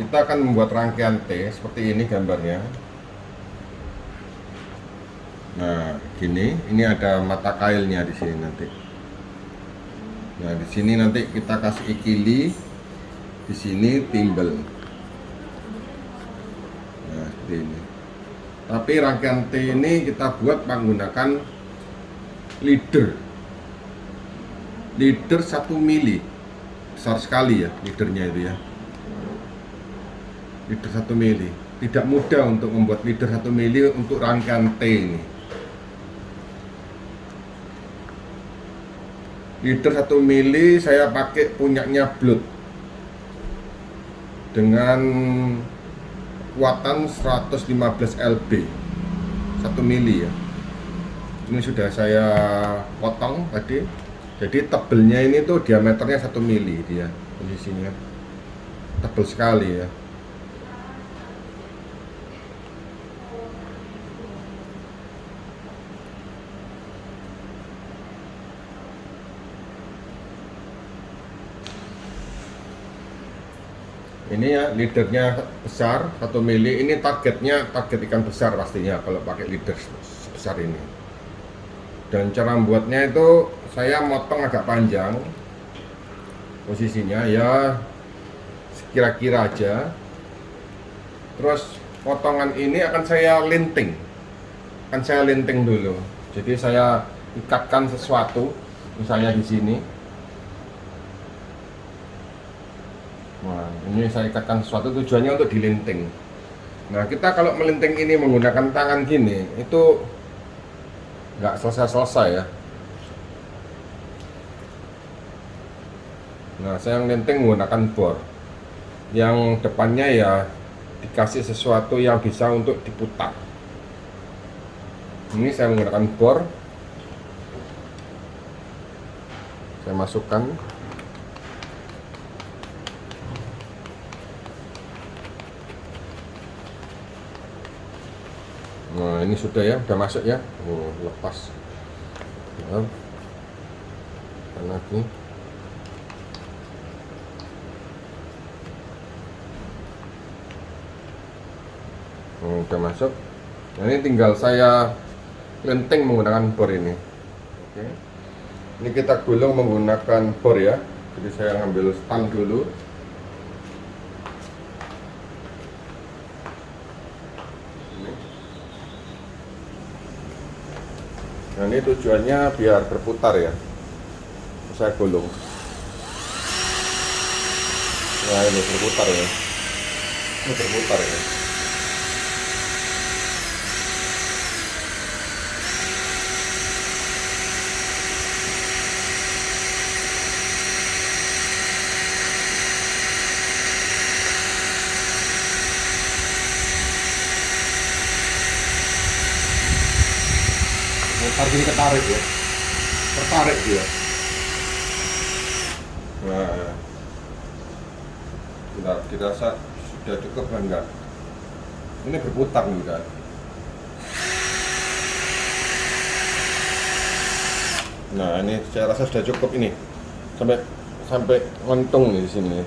kita akan membuat rangkaian T seperti ini gambarnya. Nah, gini, ini ada mata kailnya di sini nanti. Nah, di sini nanti kita kasih ikili, di sini timbel. Nah, seperti ini. Tapi rangkaian T ini kita buat menggunakan leader 1 mili, besar sekali ya leadernya itu ya. Leader 1 mili, tidak mudah untuk membuat leader 1 mili untuk rangkaian T ini. Leader 1 mili saya pakai punyanya Blood dengan kekuatan 115 lb 1 mili ya. Ini sudah saya potong tadi. Jadi tebelnya ini tuh diameternya 1 mili dia posisinya. Tebel sekali ya. Ini ya leadernya besar 1 mili. Ini target ikan besar pastinya kalau pakai leader sebesar ini. Dan cara membuatnya itu saya motong agak panjang posisinya ya, kira-kira aja. Terus potongan ini akan saya linting, dulu. Jadi saya ikatkan sesuatu, misalnya di sini. Nah, ini saya ikatkan sesuatu, tujuannya untuk dilinting. Nah, kita kalau melinting ini menggunakan tangan gini, itu nggak selesai-selesai ya. Nah, saya melinting menggunakan bor. Yang depannya ya dikasih sesuatu yang bisa untuk diputar. Ini saya menggunakan bor. Saya masukkan. Nah, ini sudah ya, sudah masuk ya. Oh, lepas. Nah, lagi. Oh, sudah masuk. Nah, ini tinggal saya lenting menggunakan bor ini. Oke. Ini kita gulung menggunakan bor ya. Jadi saya ngambil stand dulu. Nah, ini tujuannya biar berputar ya. Saya gulung. Nah, ini berputar ya. Ini berputar ya. Putar gini, ketarik ya. Tertarik dia. Nah, tidak dirasa sudah cukup kan enggak? Ini berputar juga. Nah, ini saya rasa sudah cukup ini. Sampai ngentung nih di sini.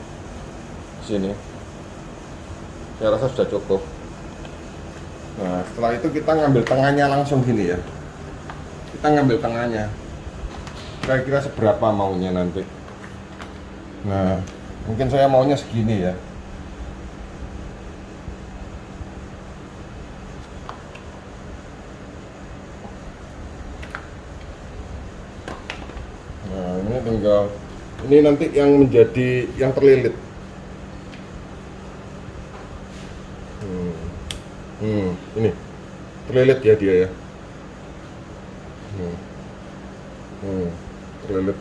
Sini. Saya rasa sudah cukup. Nah, setelah itu kita ngambil tengahnya langsung gini ya. Kita ngambil tengahnya. Kira-kira seberapa maunya nanti. Nah, mungkin saya maunya segini ya. Nah, ini tinggal, ini nanti yang menjadi yang terlilit. Ini terlilit ya dia ya. Terlilit.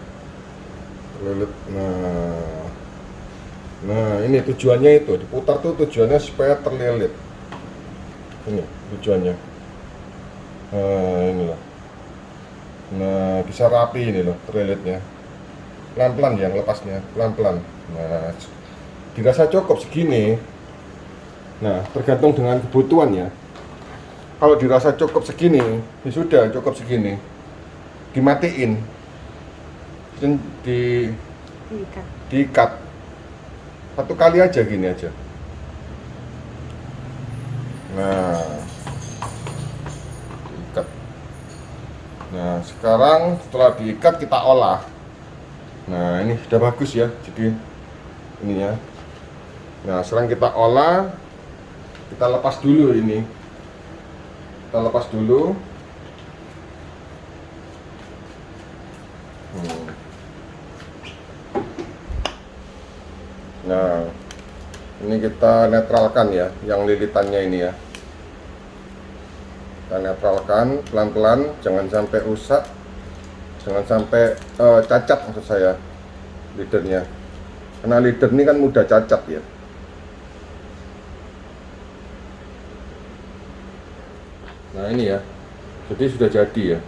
Nah, ini tujuannya itu diputar tuh, tujuannya supaya terlilit. Ini tujuannya. Nah, inilah. Nah, bisa rapi ini loh terlilitnya. Pelan-pelan yang lepasnya, pelan-pelan. Nah, dirasa cukup segini. Nah, tergantung dengan kebutuhannya. Kalau dirasa cukup segini, ya sudah cukup segini. Dimatiin. Dan diikat. Satu kali aja gini aja. Nah, diikat. Nah, sekarang setelah diikat kita olah. Nah, ini sudah bagus ya, jadi ininya. Nah, sekarang kita olah, kita lepas dulu ini. Kita lepas dulu. Nah, ini kita netralkan ya, yang lilitannya ini ya. Kita netralkan pelan-pelan, jangan sampai rusak, jangan sampai cacat maksud saya leadernya. Karena leader ini kan mudah cacat ya. Nah ini ya, jadi sudah jadi ya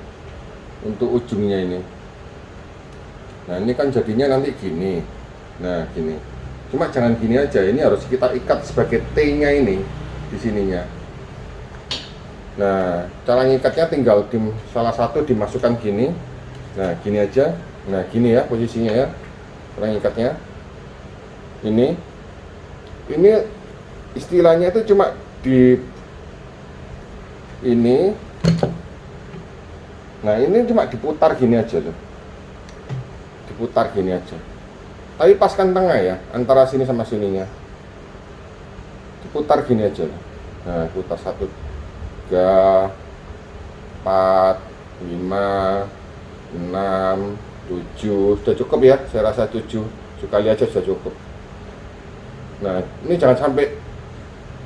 untuk ujungnya ini. Nah ini kan jadinya nanti gini. Nah gini. Cuma jangan gini aja, ini harus kita ikat sebagai T-nya ini di sininya. Nah, cara ngikatnya tinggal salah satu dimasukkan gini. Nah, gini aja. Nah, gini ya posisinya ya. Cara ngikatnya. Ini istilahnya itu cuma di ini. Nah, ini cuma diputar gini aja loh. Diputar gini aja. Tapi paskan tengah ya, antara sini sama sininya. Diputar gini aja. Nah, putar 1, 3, 4, 5, 6, 7. Sudah cukup ya, saya rasa 7. Sekali aja sudah cukup. Nah, ini jangan sampai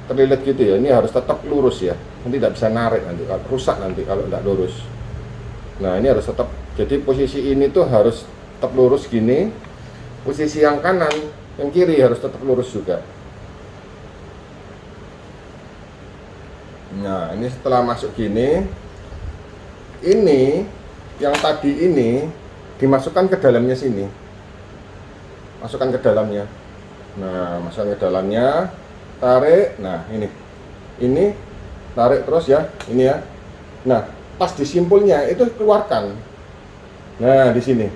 terlilit gitu ya. Ini harus tetap lurus ya. Nanti tidak bisa narik nanti, rusak nanti kalau tidak lurus. Nah, ini harus tetap. Jadi posisi ini tuh harus tetap lurus gini. Posisi yang kanan, yang kiri harus tetap lurus juga. Nah, ini setelah masuk gini, ini yang tadi ini dimasukkan ke dalamnya sini. Masukkan ke dalamnya. Nah, masukkan ke dalamnya, tarik. Nah, ini tarik terus ya, ini ya. Nah, pas di simpulnya itu keluarkan. Nah, di sini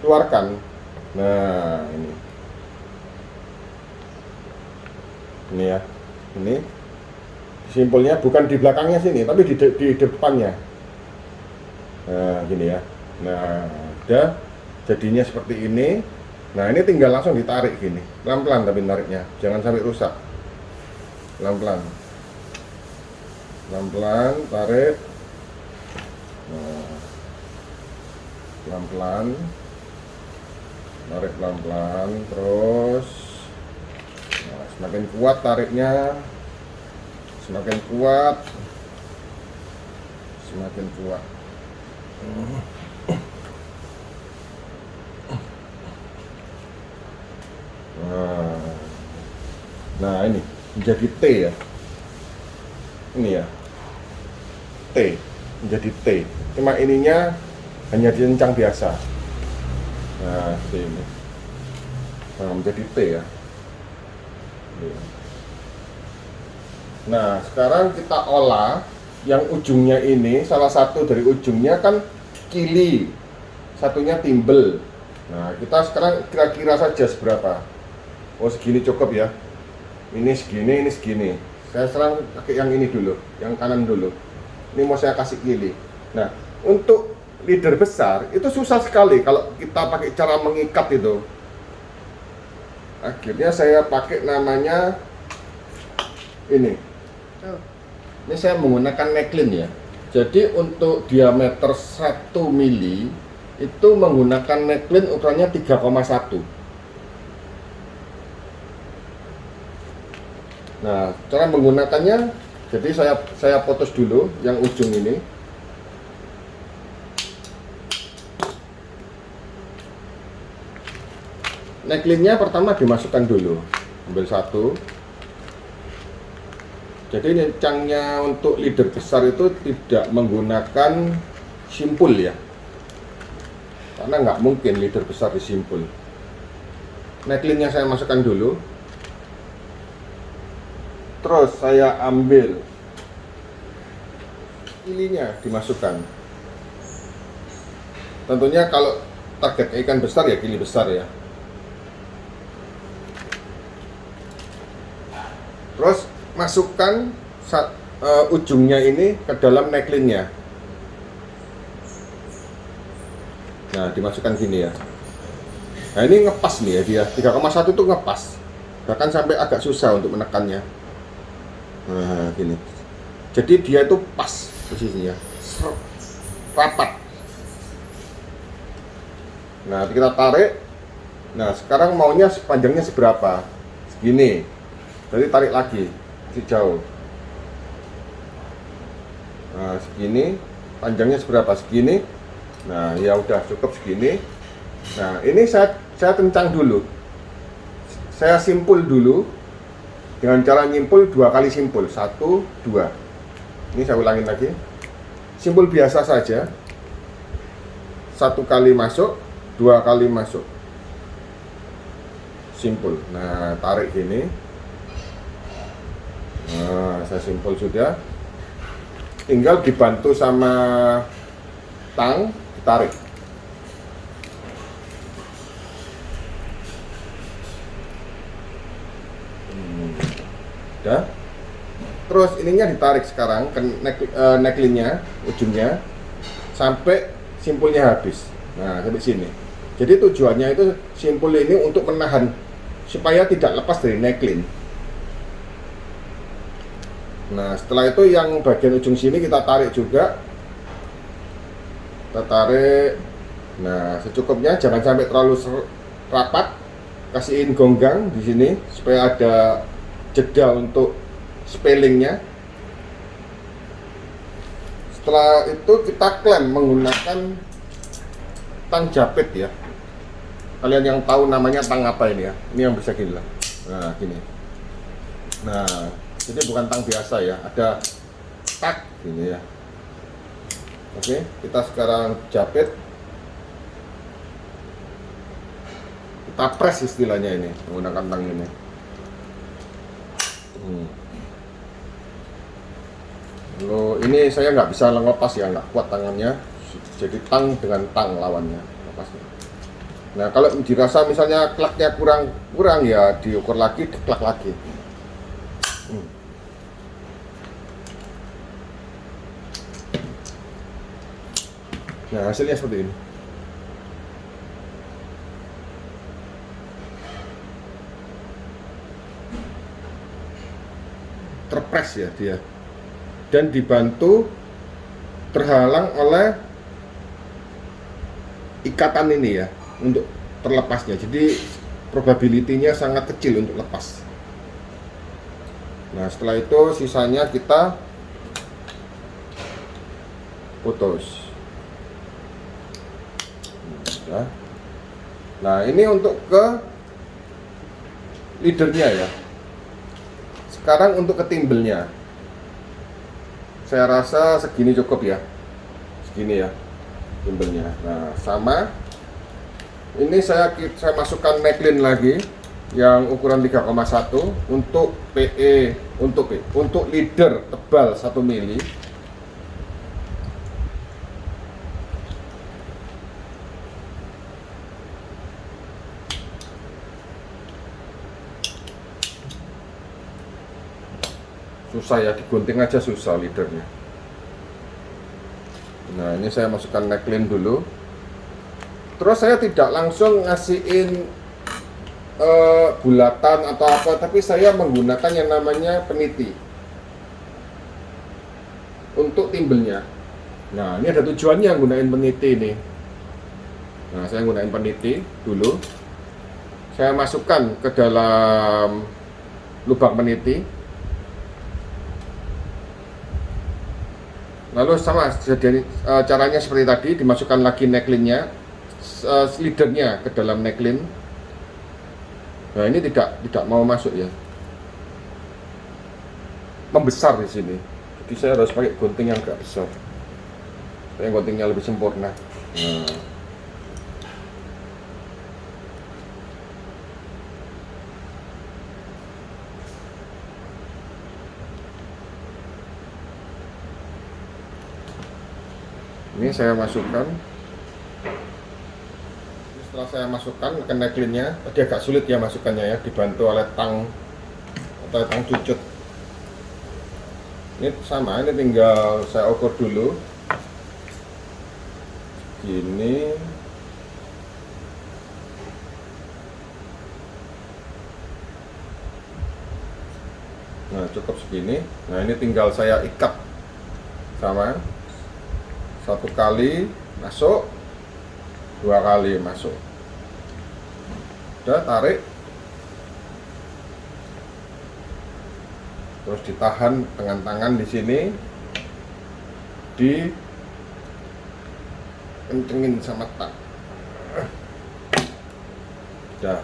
keluarkan. Nah, ini ya, ini simpulnya bukan di belakangnya sini, tapi di depannya. Nah, gini ya. Nah, udah jadinya seperti ini. Nah, ini tinggal langsung ditarik gini, pelan-pelan tapi nariknya, jangan sampai rusak. Pelan-pelan, pelan-pelan tarik. Nah, pelan-pelan. Tarik pelan-pelan terus. Nah, semakin kuat tariknya, semakin kuat, semakin kuat. Nah ini menjadi T ya. Ini ya, T menjadi T. Cuma ininya hanya diencang biasa. Nah, ini. Nah, menjadi T ya. Nah, sekarang kita olah yang ujungnya ini, salah satu dari ujungnya kan kili, satunya timbel. Nah, kita sekarang kira-kira saja seberapa. Oh, segini cukup ya. Ini segini, ini segini. Saya sekarang pakai yang ini dulu, yang kanan dulu. Ini mau saya kasih kili. Nah, untuk leader besar itu susah sekali kalau kita pakai cara mengikat itu. Akhirnya saya pakai namanya ini. Ini saya menggunakan neckline ya. Jadi untuk diameter 1 mili itu menggunakan neckline ukurannya 3,1. Nah, cara menggunakannya, jadi saya putus dulu yang ujung ini. Neckline-nya pertama dimasukkan dulu, ambil satu. Jadi nencangnya untuk leader besar itu tidak menggunakan simpul ya, karena nggak mungkin leader besar disimpul. Neckline-nya saya masukkan dulu, terus saya ambil kilinya dimasukkan. Tentunya kalau target ikan besar ya kili besar ya. Terus masukkan ujungnya ini ke dalam neckline-nya. Nah, dimasukkan gini ya. Nah, ini ngepas nih ya dia. 3,1 itu ngepas. Bahkan sampai agak susah untuk menekannya. Nah, gini. Jadi dia itu pas posisinya. Rapat. Nah, kita tarik. Nah, sekarang maunya panjangnya seberapa? Segini. Jadi tarik lagi. Masih jauh. Nah, segini. Panjangnya seberapa? Segini. Nah, ya udah cukup segini. Nah, ini saya kencang dulu. Saya simpul dulu dengan cara nyimpul 2 kali simpul. 1, 2. Ini saya ulangin lagi. Simpul biasa saja. 1 kali masuk, 2 kali masuk. Simpul. Nah, tarik gini. Nah, saya simpul sudah. Tinggal dibantu sama tang, ditarik. Udah. Terus ininya ditarik sekarang ke neckline-nya, ujungnya sampai simpulnya habis. Nah, sampai sini. Jadi tujuannya itu simpul ini untuk menahan supaya tidak lepas dari neckline. Nah, setelah itu yang bagian ujung sini kita tarik juga. Kita tarik. Nah, secukupnya, jangan sampai terlalu rapat. Kasihin gonggang di sini supaya ada jeda untuk spellingnya. Setelah itu kita klem menggunakan tang japit ya. Kalian yang tahu namanya tang apa ini ya? Ini yang bisa gini lah. Nah, gini. Nah, jadi bukan tang biasa ya, ada tak gini ya. Oke, kita sekarang japit. Kita press istilahnya ini menggunakan tang ini. Lalu ini saya nggak bisa lepas ya, nggak kuat tangannya. Jadi tang dengan tang lawannya lepasnya. Nah, kalau dirasa misalnya klaknya kurang ya diukur lagi, diklak lagi. Nah, hasilnya seperti ini. Terpres ya dia. Dan dibantu terhalang oleh ikatan ini ya untuk terlepasnya. Jadi probability-nya sangat kecil untuk lepas. Nah, setelah itu sisanya kita putus. Nah, ini untuk ke leadernya ya. Sekarang untuk ke timbelnya. Saya rasa segini cukup ya. Segini ya timbelnya. Nah, sama. Ini saya masukkan neckline lagi yang ukuran 3,1 untuk PE untuk leader tebal 1 mili. Susah ya, digunting aja susah leadernya. Nah, ini saya masukkan neckline dulu. Terus saya tidak langsung ngasihin bulatan atau apa, tapi saya menggunakan yang namanya peniti untuk timbelnya. Nah, ini ada tujuannya gunain peniti ini. Nah, saya gunain peniti dulu. Saya masukkan ke dalam lubang peniti. Lalu sama jadi caranya seperti tadi, dimasukkan lagi neckline-nya, leadernya ke dalam neckline. Nah, ini tidak mau masuk ya, membesar di sini. Jadi saya harus pakai gunting yang agak besar, supaya guntingnya lebih sempurna. Nah. Ini saya masukkan. Setelah saya masukkan ke neckline-nya, tadi agak sulit ya masukkannya ya, dibantu oleh tang atau tang cucut. Ini sama, ini tinggal saya ukur dulu. Gini. Nah, cukup segini. Nah, ini tinggal saya ikat sama. 1 kali masuk, 2 kali masuk. Udah, tarik. Terus ditahan dengan tangan di sini. Kencengin sama tak. Udah.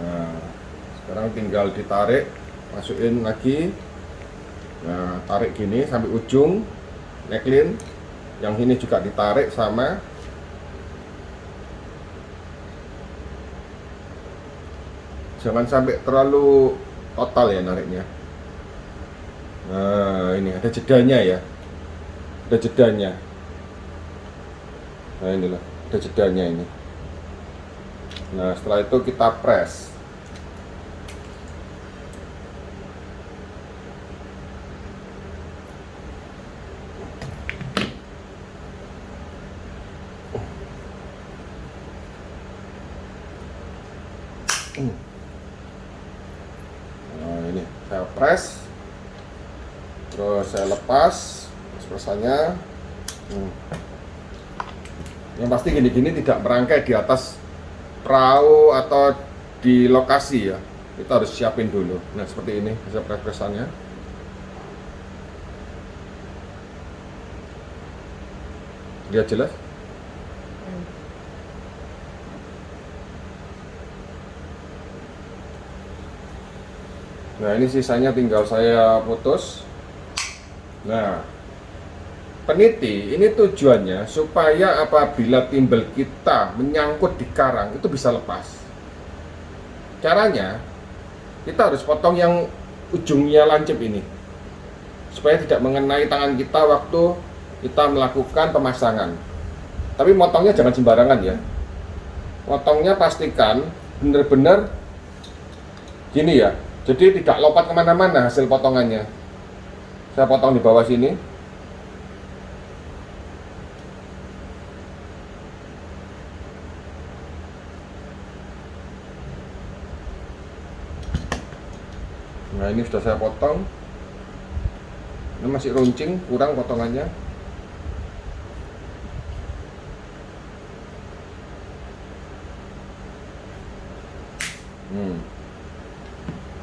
Nah, sekarang tinggal ditarik, masukin lagi. Nah, tarik gini sampai ujung neckline. Yang ini juga ditarik sama. Jangan sampai terlalu total ya nariknya. Nah, ini ada jedanya ya. Ada jedanya. Nah, inilah, ada jedanya ini. Nah, setelah itu kita press. Nah, ini saya press, terus saya lepas espresanya. Yang pasti gini-gini tidak merangkai di atas perahu atau di lokasi ya. Kita harus siapin dulu. Nah, seperti ini hasil press-pressannya. Lihat jelas? Nah, ini sisanya tinggal saya putus. Nah, peniti ini tujuannya supaya apabila timbel kita menyangkut di karang itu bisa lepas. Caranya, kita harus potong yang ujungnya lancip ini supaya tidak mengenai tangan kita waktu kita melakukan pemasangan. Tapi motongnya jangan sembarangan ya. Potongnya pastikan benar-benar gini ya. Jadi tidak lompat kemana-mana hasil potongannya. Saya potong di bawah sini. Nah, ini sudah saya potong. Ini masih runcing, kurang potongannya.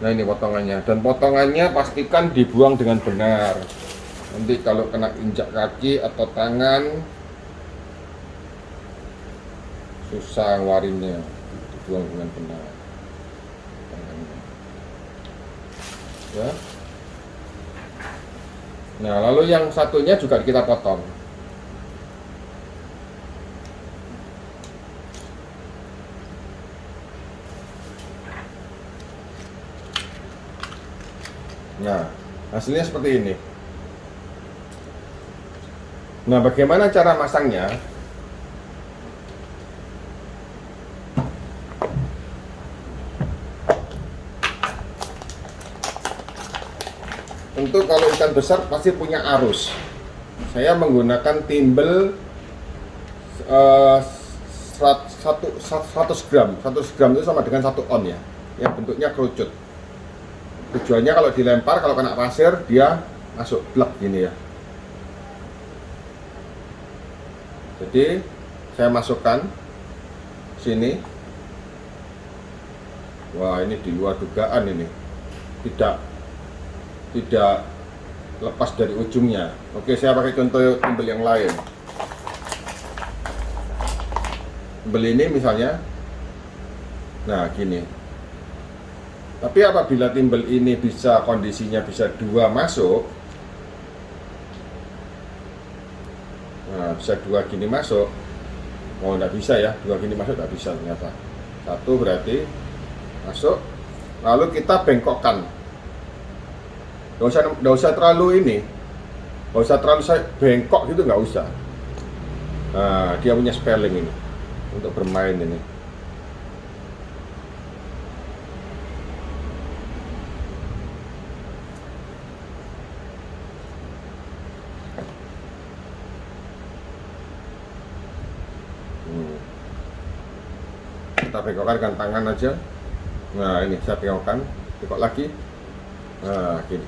Nah, ini potongannya, dan potongannya pastikan dibuang dengan benar. Nanti kalau kena injak kaki atau tangan susah ngeluarinnya. Dibuang dengan benar. Ya. Nah, lalu yang satunya juga kita potong. Nah, hasilnya seperti ini. Nah, bagaimana cara masangnya? Tentu kalau ikan besar pasti punya arus. Saya menggunakan timbel 100 gram. 100 gram itu sama dengan 1 on ya, yang bentuknya kerucut. Tujuannya kalau dilempar, kalau kena pasir dia masuk blek gini ya. Jadi saya masukkan sini. Wah, ini di luar dugaan ini. Tidak lepas dari ujungnya. Oke, saya pakai contoh timbel yang lain. Timbel ini misalnya. Nah, gini. Tapi apabila timbel ini kondisinya bisa 2 masuk, nah bisa 2 gini masuk, oh enggak bisa ya, 2 gini masuk enggak bisa ternyata. 1 berarti masuk, lalu kita bengkokkan. Nggak usah terlalu ini, nggak usah terlalu bengkok gitu, nggak usah. Nah, dia punya spelling ini untuk bermain ini. kita bekokkan dengan tangan aja. Nah ini saya bekokkan, bekok lagi. Nah gini.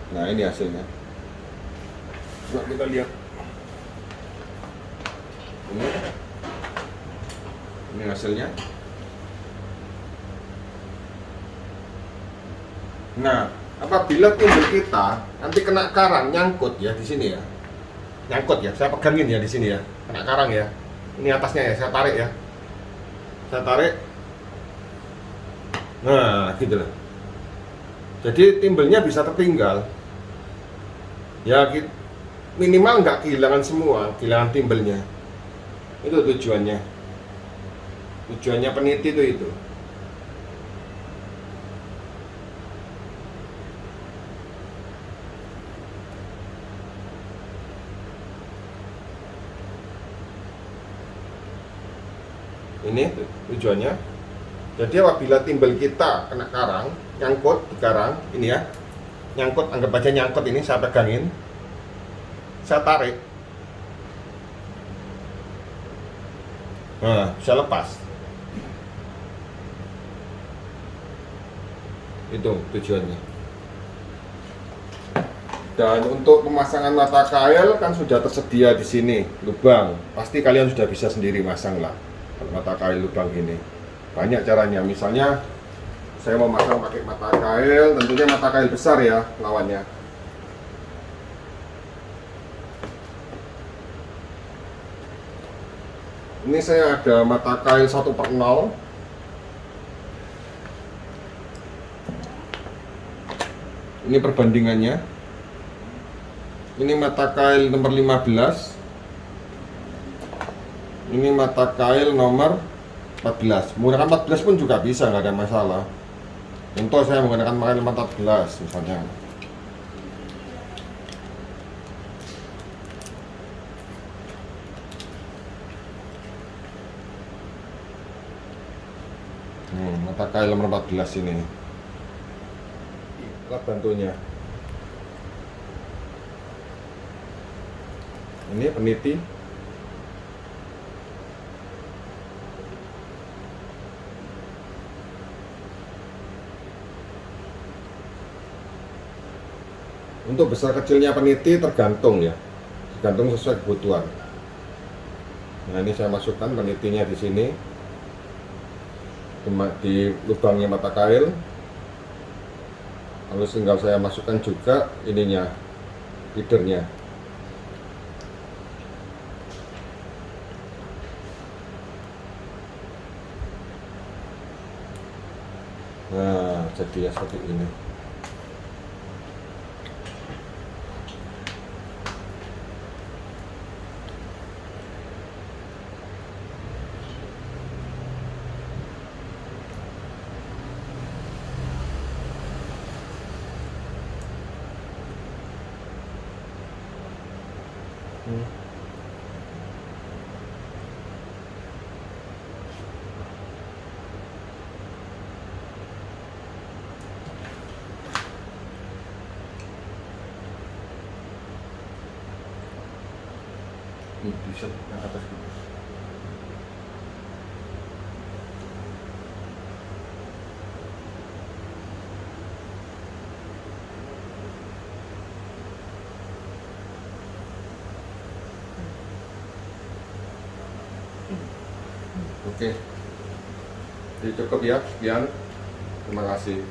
Nah ini hasilnya. Coba kita lihat. Ini hasilnya. Nah, apabila timbul kita nanti kena karang nyangkut ya di sini ya. Nyangkut ya, saya pegangin ya di sini ya. Kena karang ya. Ini atasnya ya, saya tarik ya. Saya tarik. Nah, gitu loh. Jadi timbelnya bisa tertinggal. Ya, minimal nggak kehilangan semua, kehilangan timbelnya. Itu tujuannya. Tujuannya peniti itu. Ini tujuannya. Jadi apabila timbel kita kena karang, nyangkut di karang, ini ya, nyangkut, anggap aja nyangkut ini, saya pegangin, saya tarik, nah bisa lepas. Itu tujuannya. Dan untuk pemasangan mata kail kan sudah tersedia di sini lubang, pasti kalian sudah bisa sendiri masang lah. Mata kail lubang ini banyak caranya. Misalnya saya mau masang pakai mata kail, tentunya mata kail besar ya lawannya. Ini saya ada mata kail 1/0. Ini perbandingannya. Ini mata kail nomor 15. Ini mata kail nomor 14. Menggunakan 14 pun juga bisa, nggak ada masalah. Contoh saya menggunakan kail 14 misalnya. Mata kail nomor 14 ini. Alat bantunya. Ini peniti. Untuk besar kecilnya peniti tergantung ya, tergantung sesuai kebutuhan. Nah ini saya masukkan penitinya di sini, di lubangnya mata kail. Lalu tinggal saya masukkan juga ininya, feedernya. Nah jadi ya seperti ini. Bisa yang atas gitu. Oke, jadi cukup ya, sekian, terima kasih.